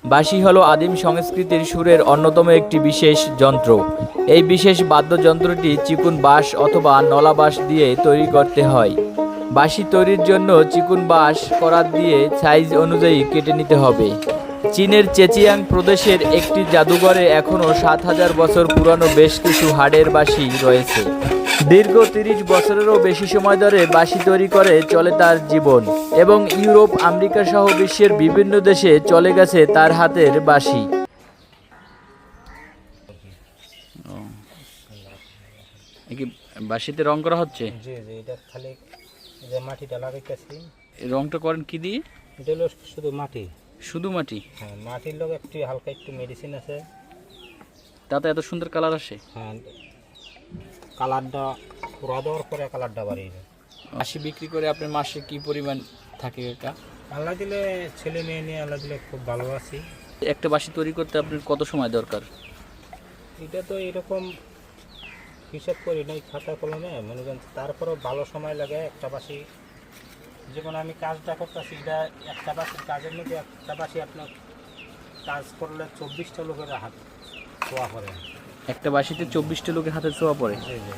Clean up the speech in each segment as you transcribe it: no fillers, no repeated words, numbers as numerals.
বাঁশি হলো আদিম সংস্কৃতির সুরের অন্যতম একটি বিশেষ যন্ত্র। এই বিশেষ বাদ্যযন্ত্রটি চিকন বাঁশ অথবা নলা বাঁশ দিয়ে তৈরি করতে হয়। বাঁশি তৈরির জন্য চিকন বাঁশ করাত দিয়ে সাইজ অনুযায়ী কেটে নিতে হবে। চীনের চেচিয়াং প্রদেশের একটি জাদুঘরে এখনও ৭,০০০ বছর পুরানো বেশ কিছু হাড়ের বাঁশি রয়েছে। দীর্ঘ ৩০ বছরেরও বেশি সময় ধরে বাঁশি তৈরি করে চলে তার জীবন এবং ইউরোপ, আমেরিকা সহ বিশ্বের বিভিন্ন দেশে চলে গেছে তার হাতের বাঁশি। বাঁশিতে রং করা হচ্ছে? জি জি, এটা খালি যে মাটিটা লাগাইতেছি। রংটা করেন কি দিয়ে? এটা হলো শুধু মাটি। শুধু মাটি? হ্যাঁ, মাটির লোক একটু হালকা একটু মেডিসিন আছে, তাতে এত সুন্দর কালার আসে। হ্যাঁ, কালারটা পুরা দেওয়ার পরে কালারটা বাড়িয়ে যায়। বাঁশি বিক্রি করে আপনার মাসে কি পরিমাণ থাকে কাকা? আল্লাহ দিলে, ছেলে মেয়ে নিয়ে আল্লাহ দিলে খুব ভালো আছি। একটা বাঁশি তৈরি করতে আপনার কত সময় দরকার? এটা তো এরকম হিসাব করি নাই খাতা কলমে, মনে করেন তারপরেও ভালো সময় লাগে একটা বাঁশি। যেমন আমি কাজটা করতেছি, এটা একটা বাঁশির কাজের মধ্যে একটা বাঁশি আপনার কাজ করলে 24টা লোকের হাত ছোঁয়া পড়ে। একটা বাঁশিতে 24টা লোকের হাতে ছোঁয়া পড়ে? জি জি।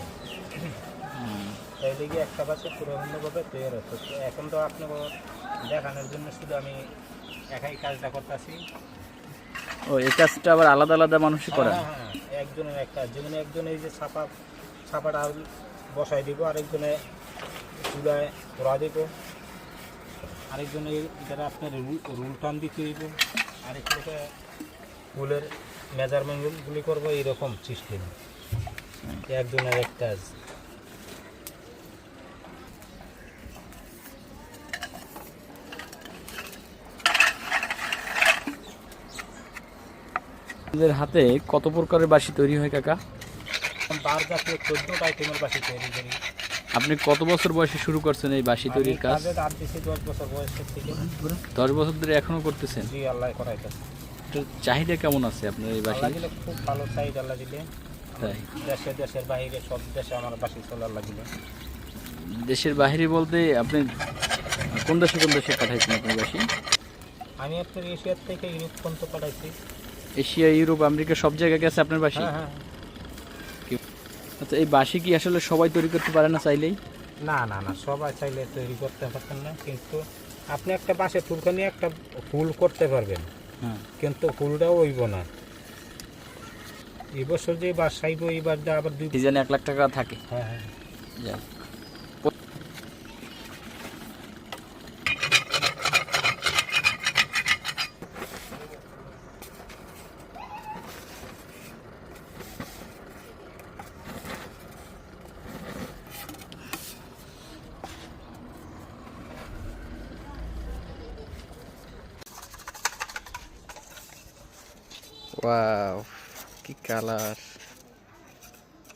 এই দিকে একটা বাসে পুরোভাবে তৈরি হচ্ছে। এখন তো আপনাকে দেখানোর জন্য শুধু আমি একাই কাজটা করতেছি। ও, এই কাজটা আবার আলাদা আলাদা মানুষই করে? হ্যাঁ হ্যাঁ, একজনের একটা, যেমন একজন এই যে ছাপাটা বসাই দিব, আরেকজনে চুলায় পোড়া দিব, আরেকজনে যারা আপনার রুল টান দিতে দিব, আরেকজনকে ফুলের মেজারমেন্টগুলি করবো, এইরকম সিস্টেম। একজনের এক কাজ। আপনাদের হাতে কত প্রকারের বাঁশি তৈরি হয় কাকা? বার জাতীয় 14টা আইটেমের বাঁশি তৈরি করি। আপনি কত বছর বয়সে শুরু করছেন এই বাঁশি তৈরির কাজ? 10 বছর বয়সের থেকে। 10 বছর ধরে এখনো করতেছেন? জি, আল্লাহ করাইতেছে। তো চাহিদা কেমন আছে আপনার এই বাঁশি? আল্লাহ দিলে খুব ভালো চাহিদা, আল্লাহ দিলে। তাই? দেশের বাইরে সব দেশে আমার বাঁশি চলে, আল্লাহ দিলে। দেশের বাইরে বলতে আপনি কোন দেশে পাঠাইছেন আপনার বাঁশি? আমি আপনার এশিয়ার থেকে ইউরোপ পর্যন্ত পাঠাইছি। এশিয়া, ইউরোপ, আমেরিকা সব জায়গায় গেছে আপনার বাঁশি? হ্যাঁ হ্যাঁ। আচ্ছা, এই বাঁশি কি আসলে সবাই তৈরি করতে পারে না চাইলেই? না না না, সবাই চাইলে তৈরি করতে পারতেন না, কিন্তু আপনি একটা বাঁশে ফুলখানি একটা ফুল করতে পারবেন। হ্যাঁ, কিন্তু ফুলটাও হইব না। এই বছর যে বাস চাইব, এইবার আবার ডিজাইনে 1 লাখ টাকা থাকে। হ্যাঁ হ্যাঁ। যাক। ওয়াও, কি কালার!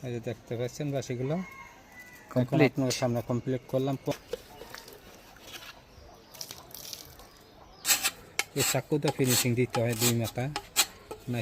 এই যে দেখতে পাচ্ছেন বাঁশিগুলো কমপ্লিট। আপনার সামনে কমপ্লিট করলাম। এই চাকুতে ফিনিশিং দিতে হয় 2 মাথা, না